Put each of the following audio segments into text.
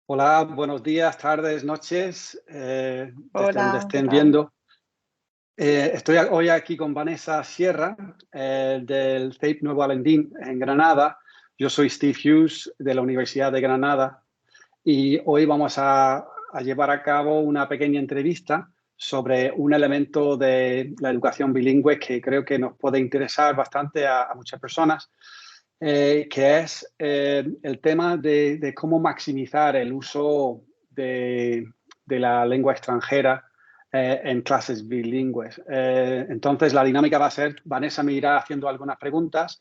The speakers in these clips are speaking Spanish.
Hola, buenos días, tardes, noches, desde donde Hola, ¿qué estén tal? viendo. Estoy hoy aquí con Vanessa Sierra, del CEIP Nuevo Alendín en Granada. Yo soy Steve Hughes de la Universidad de Granada y hoy vamos a llevar a cabo una pequeña entrevista sobre un elemento de la educación bilingüe que creo que nos puede interesar bastante a muchas personas, que es el tema de cómo maximizar el uso de la lengua extranjera en clases bilingües. Entonces, la dinámica va a ser, Vanessa me irá haciendo algunas preguntas,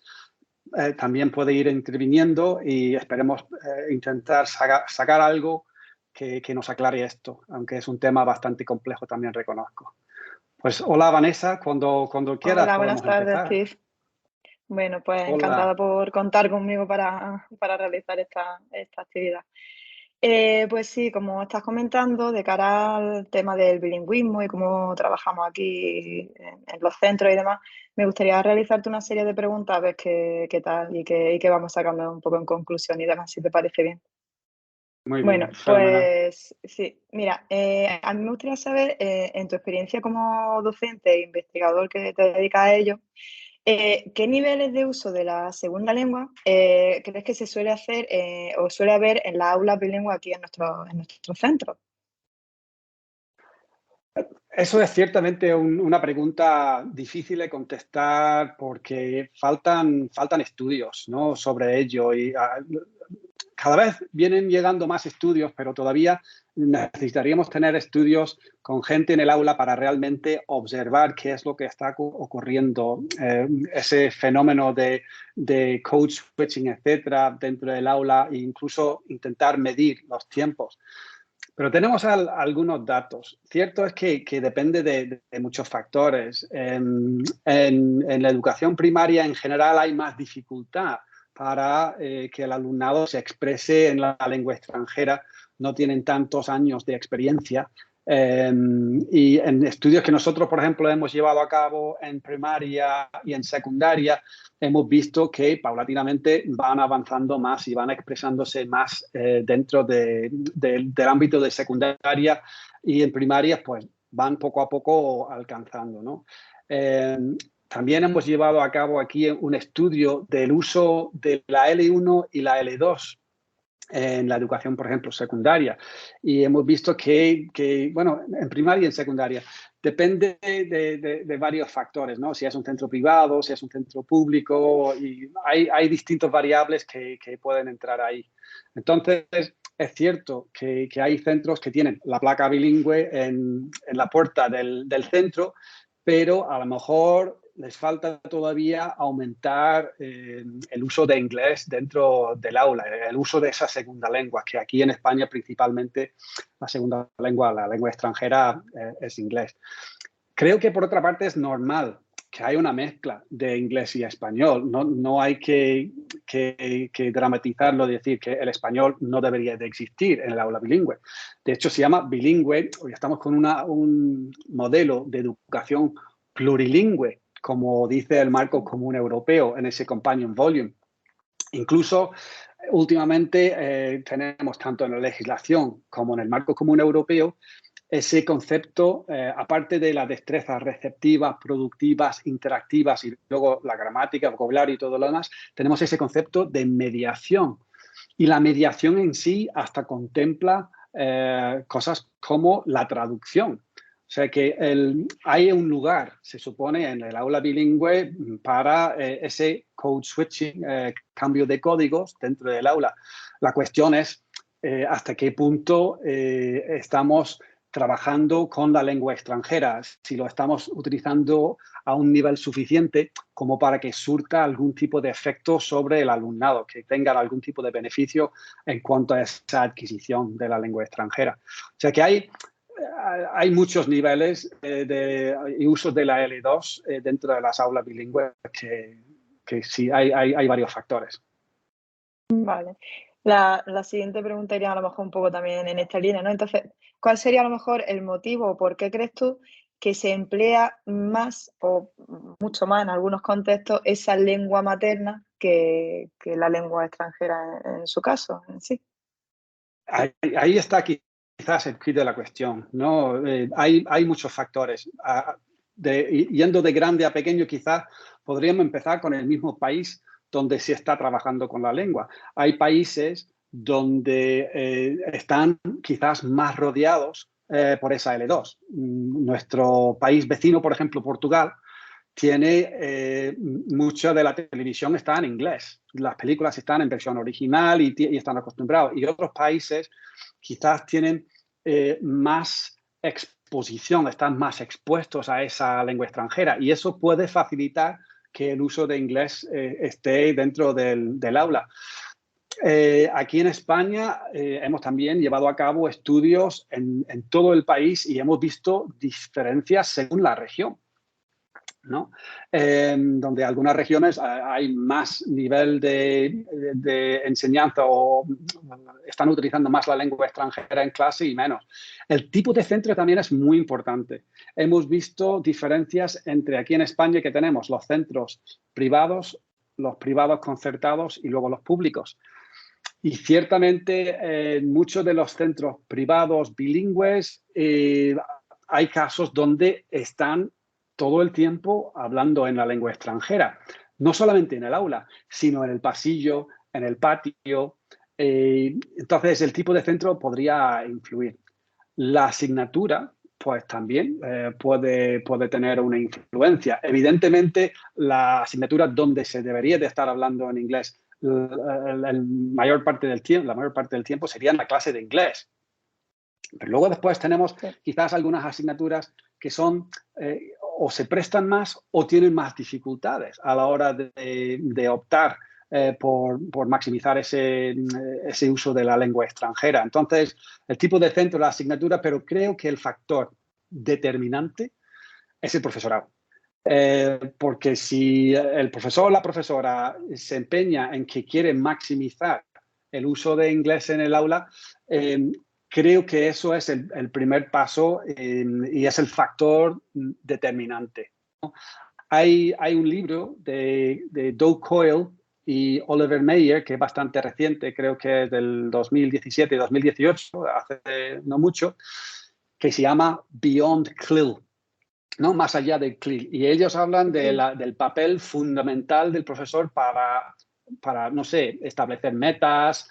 también puede ir interviniendo y esperemos intentar sacar algo que nos aclare esto, aunque es un tema bastante complejo también reconozco. Pues hola Vanessa, cuando quieras Hola, buenas podemos tardes, empezar. Steve. Bueno, pues Hola. encantada por contar conmigo para realizar esta actividad. Pues sí, como estás comentando, de cara al tema del bilingüismo y cómo trabajamos aquí en los centros y demás, me gustaría realizarte una serie de preguntas, a ver qué tal y qué vamos sacando un poco en conclusión y demás, si te parece bien. Muy Bueno, bien, fenomenal. pues sí, mira, a mí me gustaría saber, en tu experiencia como docente e investigador que te dedicas a ello, ¿qué niveles de uso de la segunda lengua crees que se suele hacer o suele haber en las aulas bilingües aquí en nuestro centro? Eso es ciertamente una pregunta difícil de contestar porque faltan estudios, ¿no?, sobre ello y cada vez vienen llegando más estudios, pero todavía necesitaríamos tener estudios con gente en el aula para realmente observar qué es lo que está ocurriendo, ese fenómeno de code switching, etcétera, dentro del aula e incluso intentar medir los tiempos. Pero tenemos algunos datos. Cierto es que depende de muchos factores. En la educación primaria en general hay más dificultad para que el alumnado se exprese en la lengua extranjera. No tienen tantos años de experiencia. Y en estudios que nosotros, por ejemplo, hemos llevado a cabo en primaria y en secundaria, hemos visto que paulatinamente van avanzando más y van expresándose más dentro del ámbito de secundaria, y en primaria pues van poco a poco alcanzando, ¿no? Eh, También hemos llevado a cabo aquí un estudio del uso de la L1 y la L2 en la educación, por ejemplo, secundaria. Y hemos visto bueno, en primaria y en secundaria, depende de varios factores, ¿no? Si es un centro privado, si es un centro público, y hay distintas variables que pueden entrar ahí. Entonces, es cierto que hay centros que tienen la placa bilingüe en la puerta del centro, pero a lo mejor les falta todavía aumentar el uso de inglés dentro del aula, el uso de esa segunda lengua, que aquí en España principalmente la segunda lengua, la lengua extranjera, es inglés. Creo que por otra parte es normal que haya una mezcla de inglés y español. No hay que dramatizarlo, decir que el español no debería de existir en el aula bilingüe. De hecho, se llama bilingüe. Hoy estamos con un modelo de educación plurilingüe, como dice el marco común europeo en ese companion volume. Incluso últimamente tenemos tanto en la legislación como en el marco común europeo ese concepto, aparte de las destrezas receptivas, productivas, interactivas y luego la gramática, vocabulario y todo lo demás, tenemos ese concepto de mediación. Y la mediación en sí hasta contempla cosas como la traducción. O sea que hay un lugar, se supone, en el aula bilingüe para ese code switching, cambio de códigos dentro del aula. La cuestión es hasta qué punto estamos trabajando con la lengua extranjera, si lo estamos utilizando a un nivel suficiente como para que surta algún tipo de efecto sobre el alumnado, que tengan algún tipo de beneficio en cuanto a esa adquisición de la lengua extranjera. O sea que hay muchos niveles y usos de la L2 dentro de las aulas bilingües que sí, hay varios factores. Vale. La siguiente pregunta iría a lo mejor un poco también en esta línea, ¿no? Entonces, ¿cuál sería a lo mejor el motivo o por qué crees tú que se emplea más o mucho más en algunos contextos esa lengua materna que la lengua extranjera en su caso, en sí? ahí está quizás el quid de la cuestión, ¿no? Hay muchos factores. Yendo de grande a pequeño, quizás podríamos empezar con el mismo país donde se está trabajando con la lengua. Hay países donde están quizás más rodeados por esa L2. Nuestro país vecino, por ejemplo, Portugal, tiene mucha de la televisión está en inglés. Las películas están en versión original y están acostumbrados. Y otros países quizás tienen más exposición, están más expuestos a esa lengua extranjera. Y eso puede facilitar que el uso de inglés esté dentro del aula. Aquí en España hemos también llevado a cabo estudios en todo el país y hemos visto diferencias según la región, ¿no? Donde algunas regiones hay más nivel de enseñanza o están utilizando más la lengua extranjera en clase y menos. El tipo de centro también es muy importante. Hemos visto diferencias entre aquí en España que tenemos los centros privados, los privados concertados y luego los públicos. Y ciertamente en muchos de los centros privados bilingües hay casos donde están todo el tiempo hablando en la lengua extranjera, no solamente en el aula, sino en el pasillo, en el patio. Entonces, el tipo de centro podría influir. La asignatura, pues también puede tener una influencia. Evidentemente, la asignatura donde se debería de estar hablando en inglés la mayor parte del tiempo sería en la clase de inglés. Pero luego después tenemos quizás algunas asignaturas que son o se prestan más o tienen más dificultades a la hora de optar por maximizar ese uso de la lengua extranjera. Entonces, el tipo de centro, la asignatura, pero creo que el factor determinante es el profesorado. Porque si el profesor o la profesora se empeña en que quiere maximizar el uso de inglés en el aula, creo que eso es el primer paso y es el factor determinante, ¿no? Hay un libro de Doug Coyle y Oliver Meyer, que es bastante reciente, creo que es del 2017 y 2018, hace no mucho, que se llama Beyond CLIL, ¿no? Más allá del CLIL. Y ellos hablan del papel fundamental del profesor para no sé, establecer metas,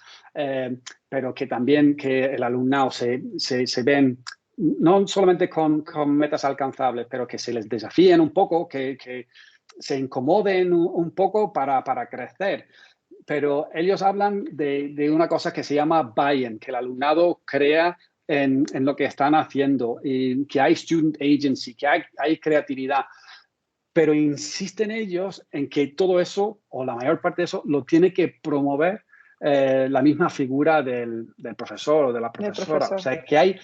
pero que también que el alumnado se ven no solamente con metas alcanzables, pero que se les desafíen un poco, que se incomoden un poco para crecer. Pero ellos hablan de una cosa que se llama buy-in, que el alumnado crea en lo que están haciendo, y que hay student agency, que hay creatividad, pero insisten ellos en que todo eso, o la mayor parte de eso, lo tiene que promover la misma figura del profesor o de la profesora. O sea, que hay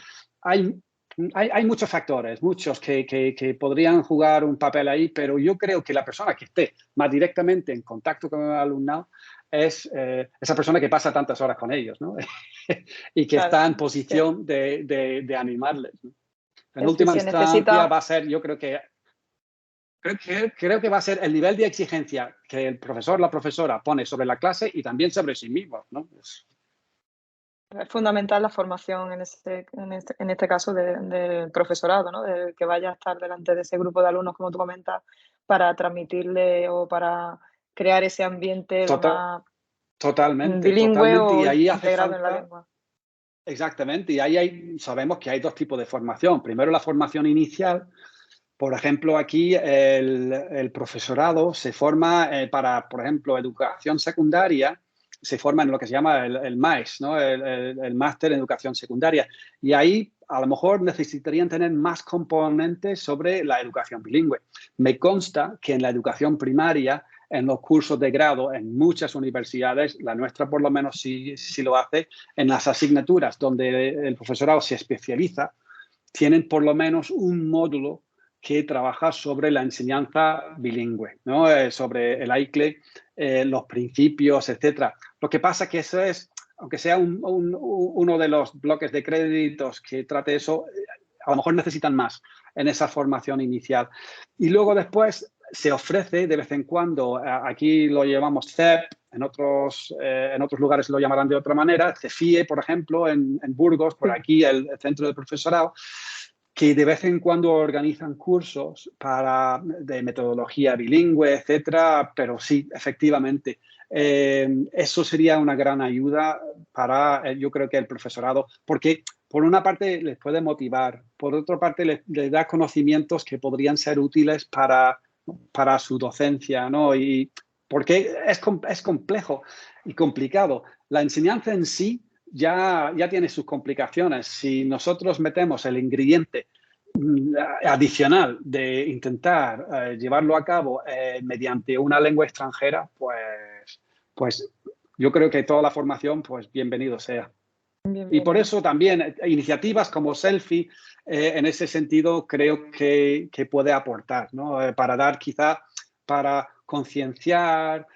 muchos factores, muchos que podrían jugar un papel ahí, pero yo creo que la persona que esté más directamente en contacto con el alumnado es esa persona que pasa tantas horas con ellos, ¿no? Y que está en posición de animarles, ¿no? En última instancia va a ser, yo creo que va a ser el nivel de exigencia que el profesor, la profesora pone sobre la clase y también sobre sí mismo, ¿no? Es fundamental la formación en este caso del profesorado, ¿no? Del que vaya a estar delante de ese grupo de alumnos, como tú comentas, para transmitirle o para crear ese ambiente lo más bilingüe o y ahí hace integrado falta, en la lengua. Exactamente, y ahí sabemos que hay dos tipos de formación. Primero, la formación inicial. Por ejemplo, aquí el profesorado se forma para, por ejemplo, educación secundaria, se forma en lo que se llama el MAES, ¿no? El máster en educación secundaria. Y ahí a lo mejor necesitarían tener más componentes sobre la educación bilingüe. Me consta que en la educación primaria, en los cursos de grado, en muchas universidades, la nuestra por lo menos sí lo hace, en las asignaturas donde el profesorado se especializa, tienen por lo menos un módulo que trabaja sobre la enseñanza bilingüe, ¿no? Sobre el AICLE, los principios, etcétera. Lo que pasa que eso es, aunque sea uno de los bloques de créditos que trate eso, a lo mejor necesitan más en esa formación inicial. Y luego después se ofrece de vez en cuando, aquí lo llamamos CEP, en otros lugares lo llamarán de otra manera, CEFIE, por ejemplo, en Burgos, por aquí el centro de profesorado, que de vez en cuando organizan cursos de metodología bilingüe, etcétera, pero sí, efectivamente, eso sería una gran ayuda para, yo creo que el profesorado, porque por una parte les puede motivar, por otra parte les da conocimientos que podrían ser útiles para su docencia, ¿no? Y porque es complejo y complicado. La enseñanza en sí ya tiene sus complicaciones. Si nosotros metemos el ingrediente adicional de intentar llevarlo a cabo mediante una lengua extranjera, pues yo creo que toda la formación, pues bienvenido sea. Y por eso también iniciativas como Selfie, en ese sentido, creo que puede aportar, ¿no? Para concienciar,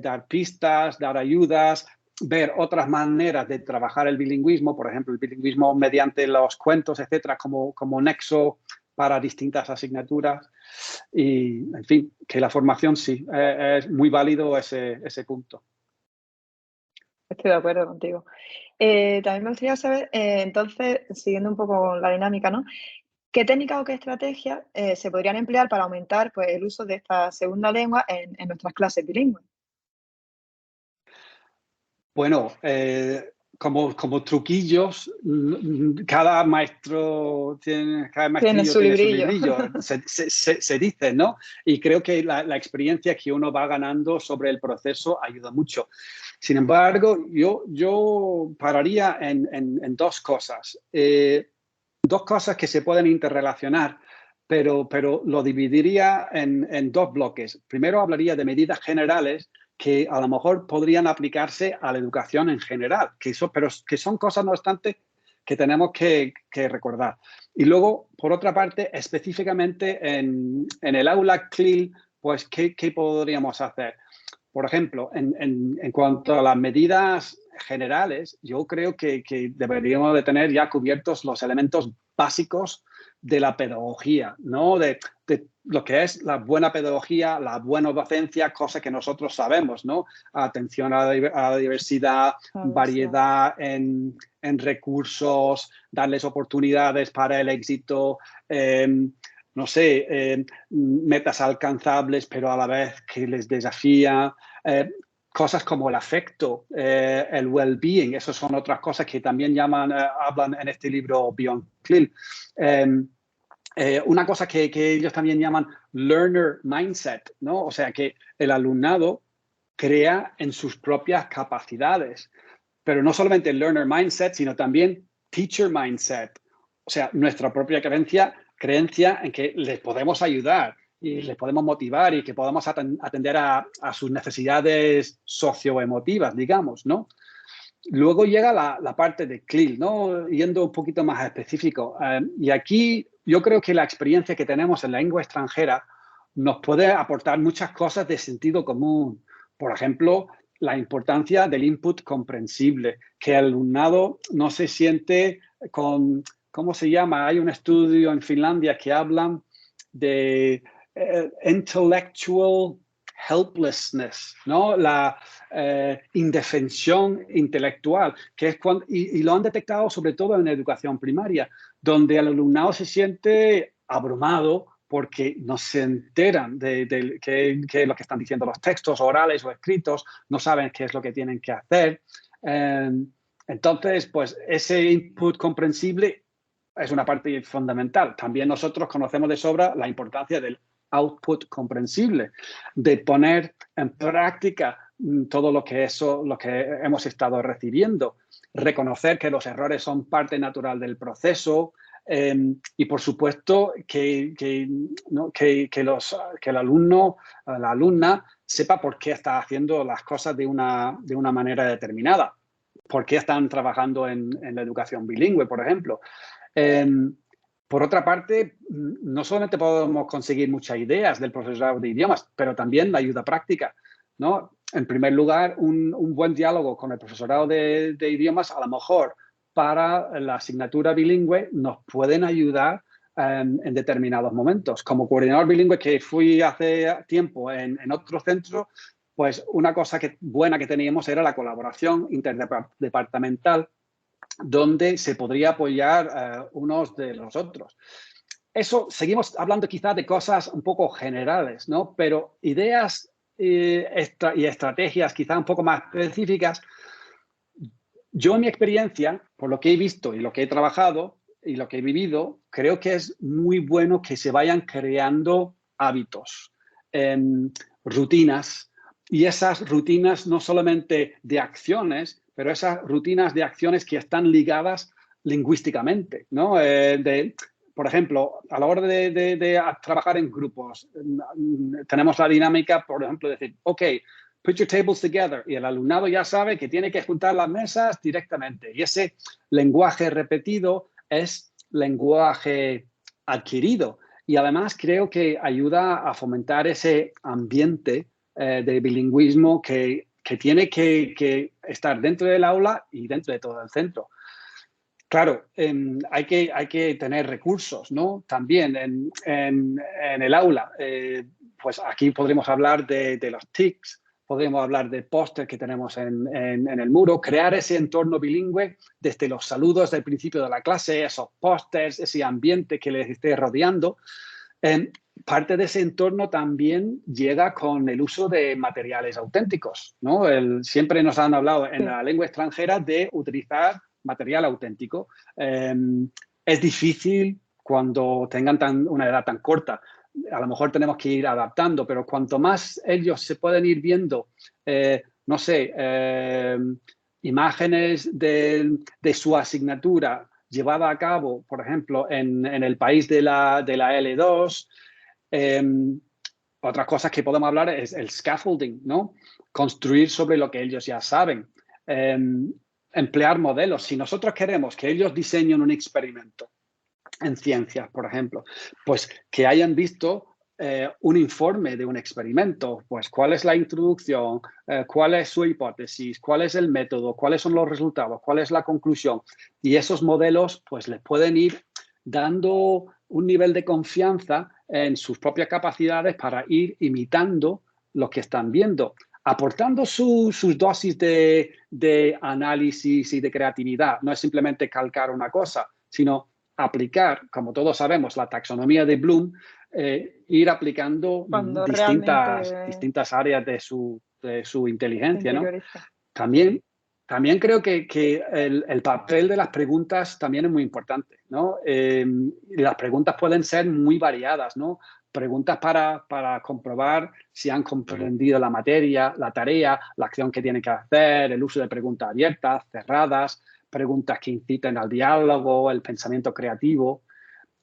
dar pistas, dar ayudas, ver otras maneras de trabajar el bilingüismo, por ejemplo, el bilingüismo mediante los cuentos, etcétera, como nexo para distintas asignaturas. Y, en fin, que la formación sí, es muy válido ese punto. Estoy de acuerdo contigo. También me gustaría saber, entonces, siguiendo un poco la dinámica, ¿no? ¿Qué técnicas o qué estrategias se podrían emplear para aumentar pues, el uso de esta segunda lengua en nuestras clases bilingües? Bueno, como truquillos, cada maestrillo Tiene su tiene su librillo. librillo, se dice, ¿no? Y creo que la experiencia que uno va ganando sobre el proceso ayuda mucho. Sin embargo, yo pararía en dos cosas. Dos cosas que se pueden interrelacionar, pero lo dividiría en dos bloques. Primero hablaría de medidas generales que a lo mejor podrían aplicarse a la educación en general, pero que son cosas, no obstante, que tenemos que recordar. Y luego, por otra parte, específicamente en el aula CLIL, pues, ¿qué podríamos hacer? Por ejemplo, en cuanto a las medidas generales, yo creo que deberíamos de tener ya cubiertos los elementos básicos de la pedagogía, ¿no? De lo que es la buena pedagogía, la buena docencia, cosa que nosotros sabemos, ¿no? Atención a la diversidad, variedad en recursos, darles oportunidades para el éxito, no sé, metas alcanzables, pero a la vez que les desafía. Cosas como el afecto, el well-being, esas son otras cosas que también hablan en este libro Beyond CLIL. Una cosa que ellos también llaman learner mindset, ¿no? O sea, que el alumnado crea en sus propias capacidades, pero no solamente el learner mindset, sino también teacher mindset. O sea, nuestra propia creencia en que les podemos ayudar y les podemos motivar y que podamos atender a sus necesidades socioemotivas, digamos, ¿no? Luego llega la parte de CLIL, ¿no? Yendo un poquito más específico. Y aquí yo creo que la experiencia que tenemos en la lengua extranjera nos puede aportar muchas cosas de sentido común. Por ejemplo, la importancia del input comprensible, que el alumnado no se siente ¿cómo se llama? Hay un estudio en Finlandia que hablan de intellectual helplessness, ¿no? La indefensión intelectual, que es y lo han detectado sobre todo en educación primaria, donde el alumnado se siente abrumado porque no se enteran de qué es lo que están diciendo los textos orales o escritos, no saben qué es lo que tienen que hacer. Entonces, pues ese input comprensible es una parte fundamental. También nosotros conocemos de sobra la importancia del output comprensible, de poner en práctica todo lo que hemos estado recibiendo, reconocer que los errores son parte natural del proceso y, por supuesto, que el alumno, la alumna, sepa por qué está haciendo las cosas de una manera determinada, por qué están trabajando en la educación bilingüe, por ejemplo. Por otra parte, no solamente podemos conseguir muchas ideas del profesorado de idiomas, pero también la ayuda práctica, ¿no? En primer lugar, un buen diálogo con el profesorado de idiomas, a lo mejor para la asignatura bilingüe, nos pueden ayudar en determinados momentos. Como coordinador bilingüe que fui hace tiempo en otro centro, pues una cosa buena que teníamos era la colaboración interdepartamental, donde se podría apoyar unos de los otros. Eso, seguimos hablando quizás de cosas un poco generales, ¿no? Pero ideas y estrategias quizás un poco más específicas. Yo, en mi experiencia, por lo que he visto y lo que he trabajado y lo que he vivido, creo que es muy bueno que se vayan creando hábitos, rutinas, y esas rutinas no solamente de acciones, pero esas rutinas de acciones que están ligadas lingüísticamente, ¿no? Por ejemplo, a la hora de trabajar en grupos, tenemos la dinámica, por ejemplo, de decir, ok, put your tables together, y el alumnado ya sabe que tiene que juntar las mesas directamente. Y ese lenguaje repetido es lenguaje adquirido. Y además creo que ayuda a fomentar ese ambiente de bilingüismo que tiene que estar dentro del aula y dentro de todo el centro. Claro, hay que tener recursos, ¿no? También en el aula. Pues aquí podremos hablar de los TICs, podemos hablar de pósters que tenemos en el muro, crear ese entorno bilingüe desde los saludos del principio de la clase, esos pósters, ese ambiente que les esté rodeando. Parte de ese entorno también llega con el uso de materiales auténticos, ¿no? Siempre nos han hablado en la lengua extranjera de utilizar material auténtico. Es difícil cuando tengan una edad tan corta. A lo mejor tenemos que ir adaptando, pero cuanto más ellos se pueden ir viendo, no sé, imágenes de su asignatura llevada a cabo, por ejemplo, en el país de la L2. Otras cosas que podemos hablar es el scaffolding, ¿no? Construir sobre lo que ellos ya saben. Emplear modelos. Si nosotros queremos que ellos diseñen un experimento en ciencias, por ejemplo, pues que hayan visto un informe de un experimento, pues cuál es la introducción, cuál es su hipótesis, cuál es el método, cuáles son los resultados, cuál es la conclusión. Y esos modelos pues les pueden ir dando un nivel de confianza en sus propias capacidades para ir imitando lo que están viendo, aportando sus dosis de análisis y de creatividad. No es simplemente calcar una cosa, sino aplicar, como todos sabemos, la taxonomía de Bloom, ir aplicando distintas áreas de su inteligencia, ¿no? También creo que el papel de las preguntas también es muy importante, ¿no? Las preguntas pueden ser muy variadas, ¿no? Preguntas para comprobar si han comprendido la materia, la tarea, la acción que tienen que hacer, el uso de preguntas abiertas, cerradas, preguntas que inciten al diálogo, el pensamiento creativo.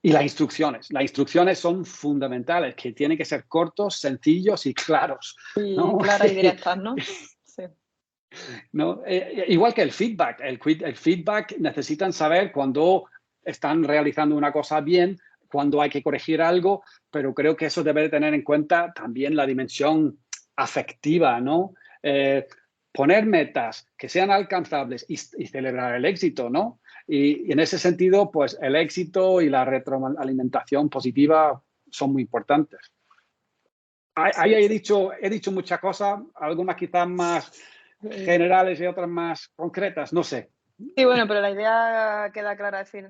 Y las instrucciones. Las instrucciones son fundamentales, que tienen que ser cortos, sencillos y claros, ¿no? Y claras y directas, ¿no? Sí. ¿No? Igual que el feedback. El feedback necesitan saber cuando están realizando una cosa bien, cuando hay que corregir algo, pero creo que eso debe tener en cuenta también la dimensión afectiva, ¿no? Poner metas que sean alcanzables y celebrar el éxito, ¿no? Y en ese sentido, pues el éxito y la retroalimentación positiva son muy importantes. Ahí he dicho muchas cosas, algunas quizás más generales y otras más concretas, no sé. Sí, bueno, pero la idea queda clara. Es decir,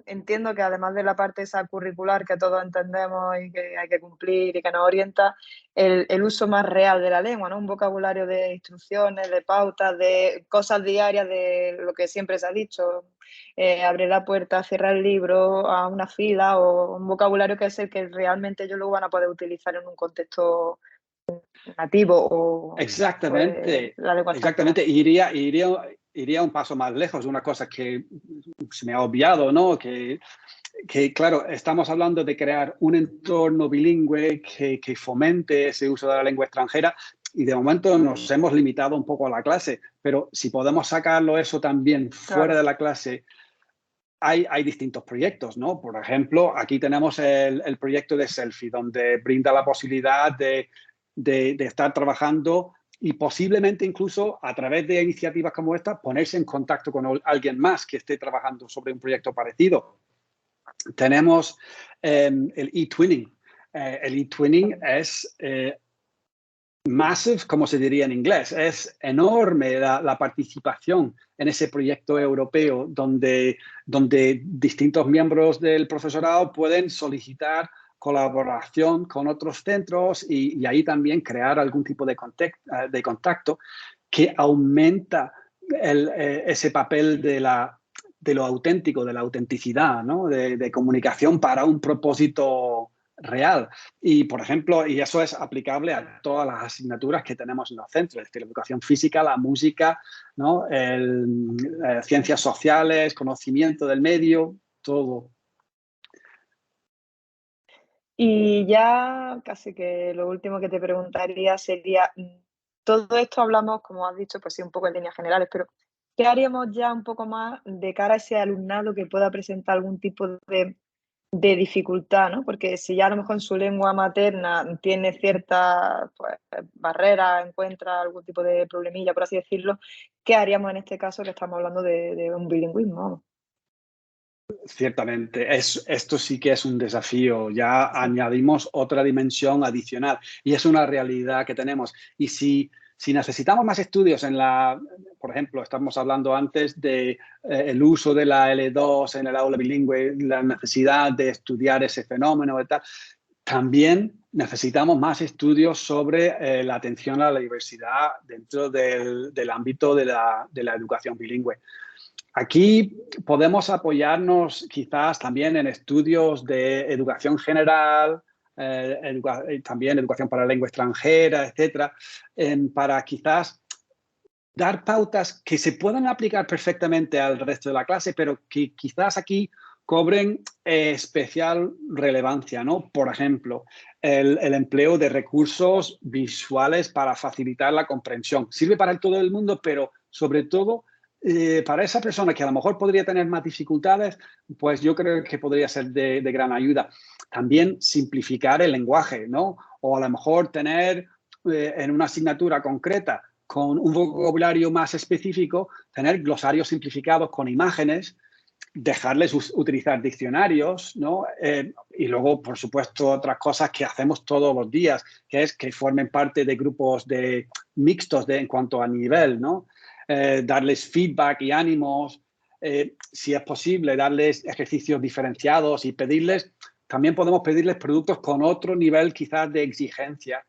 entiendo que además de la parte esa curricular que todos entendemos y que hay que cumplir y que nos orienta, el uso más real de la lengua, ¿no? Un vocabulario de instrucciones, de pautas, de cosas diarias, de lo que siempre se ha dicho. Abre la puerta, cierra el libro, a una fila, o un vocabulario que es el que realmente ellos luego van a poder utilizar en un contexto nativo o Exactamente, la lengua extranjera. exactamente. Iría un paso más lejos, una cosa que se me ha obviado, ¿no? Que claro, estamos hablando de crear un entorno bilingüe que fomente ese uso de la lengua extranjera y de momento nos hemos limitado un poco a la clase, pero si podemos sacarlo eso también fuera de la clase, hay distintos proyectos, ¿no? Por ejemplo, aquí tenemos el proyecto de Selfie, donde brinda la posibilidad de estar trabajando y posiblemente incluso a través de iniciativas como esta, ponerse en contacto con alguien más que esté trabajando sobre un proyecto parecido. Tenemos el e-twinning. El e-twinning es massive, como se diría en inglés. Es enorme la participación en ese proyecto europeo donde distintos miembros del profesorado pueden solicitar colaboración con otros centros y ahí también crear algún tipo de contacto que aumenta ese papel de lo auténtico, de la autenticidad, ¿no? de comunicación para un propósito real. Y, por ejemplo, y eso es aplicable a todas las asignaturas que tenemos en los centros, desde la educación física, la música, ¿no? Ciencias sociales, conocimiento del medio, todo. Y ya casi que lo último que te preguntaría sería, todo esto hablamos, como has dicho, pues sí, un poco en líneas generales, pero ¿qué haríamos ya un poco más de cara a ese alumnado que pueda presentar algún tipo de dificultad, ¿no? Porque si ya a lo mejor en su lengua materna tiene cierta pues, barrera, encuentra algún tipo de problemilla, por así decirlo, ¿qué haríamos en este caso que estamos hablando de un bilingüismo? Vamos? Ciertamente, esto sí que es un desafío. Ya Sí. añadimos otra dimensión adicional y es una realidad que tenemos. Y si necesitamos más estudios por ejemplo, estamos hablando antes de el uso de la L2 en el aula bilingüe, la necesidad de estudiar ese fenómeno y tal. También necesitamos más estudios sobre la atención a la diversidad dentro del ámbito de la educación bilingüe. Aquí podemos apoyarnos quizás también en estudios de educación general, también educación para lengua extranjera, etcétera, para quizás dar pautas que se puedan aplicar perfectamente al resto de la clase, pero que quizás aquí cobren especial relevancia, ¿no? Por ejemplo, el empleo de recursos visuales para facilitar la comprensión. Sirve para todo el mundo, pero sobre todo para esa persona que a lo mejor podría tener más dificultades, pues yo creo que podría ser de gran ayuda. También simplificar el lenguaje, ¿no? O a lo mejor tener en una asignatura concreta con un vocabulario más específico, tener glosarios simplificados con imágenes, dejarles utilizar diccionarios, ¿no? Y luego, por supuesto, otras cosas que hacemos todos los días, que es que formen parte de grupos mixtos en cuanto a nivel, ¿no? Darles feedback y ánimos, si es posible, darles ejercicios diferenciados y también podemos pedirles productos con otro nivel quizás de exigencia.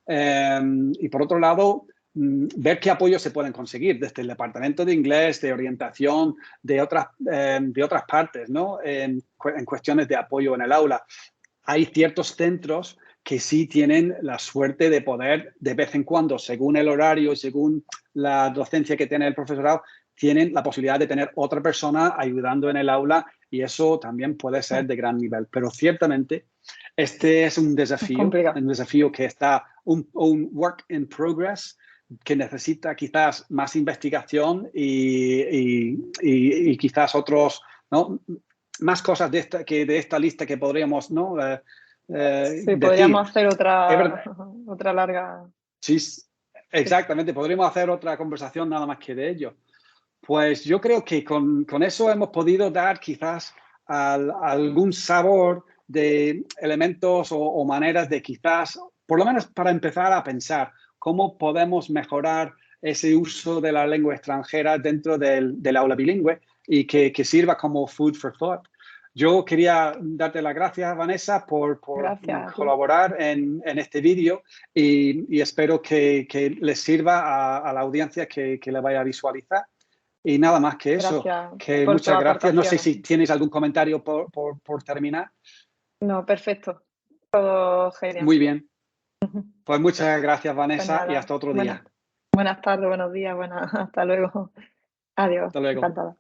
Y por otro lado, ver qué apoyos se pueden conseguir desde el departamento de inglés, de orientación, de otras partes, ¿no? En cuestiones de apoyo en el aula. Hay ciertos centros que sí tienen la suerte de poder, de vez en cuando, según el horario, según la docencia que tiene el profesorado, tienen la posibilidad de tener otra persona ayudando en el aula y eso también puede ser de gran nivel. Pero ciertamente este es un Es complicado. desafío que está un work in progress, que necesita quizás más investigación y quizás otros, ¿no? Más cosas de esta lista que podríamos, ¿no? Sí, decir. podríamos hacer Es verdad, otra larga. sí, Sí. exactamente, podríamos hacer otra conversación nada más que de ello. Pues yo creo que con eso hemos podido dar quizás algún sabor de elementos o maneras de quizás, por lo menos para empezar a pensar cómo podemos mejorar ese uso de la lengua extranjera dentro del aula bilingüe y que sirva como food for thought. Yo quería darte las gracias, Vanessa, por Gracias a ti. colaborar en este vídeo y espero que les sirva a la audiencia que le vaya a visualizar. Y nada más que eso, Gracias que por tus muchas gracias. No sé aportaciones. si tienes algún comentario por terminar. No, perfecto. Todo genial. Muy bien. Pues muchas gracias, Pues Vanessa, y nada, hasta otro buenas, día. buenas tardes, buenos días, hasta luego. Adiós, Hasta luego. encantada.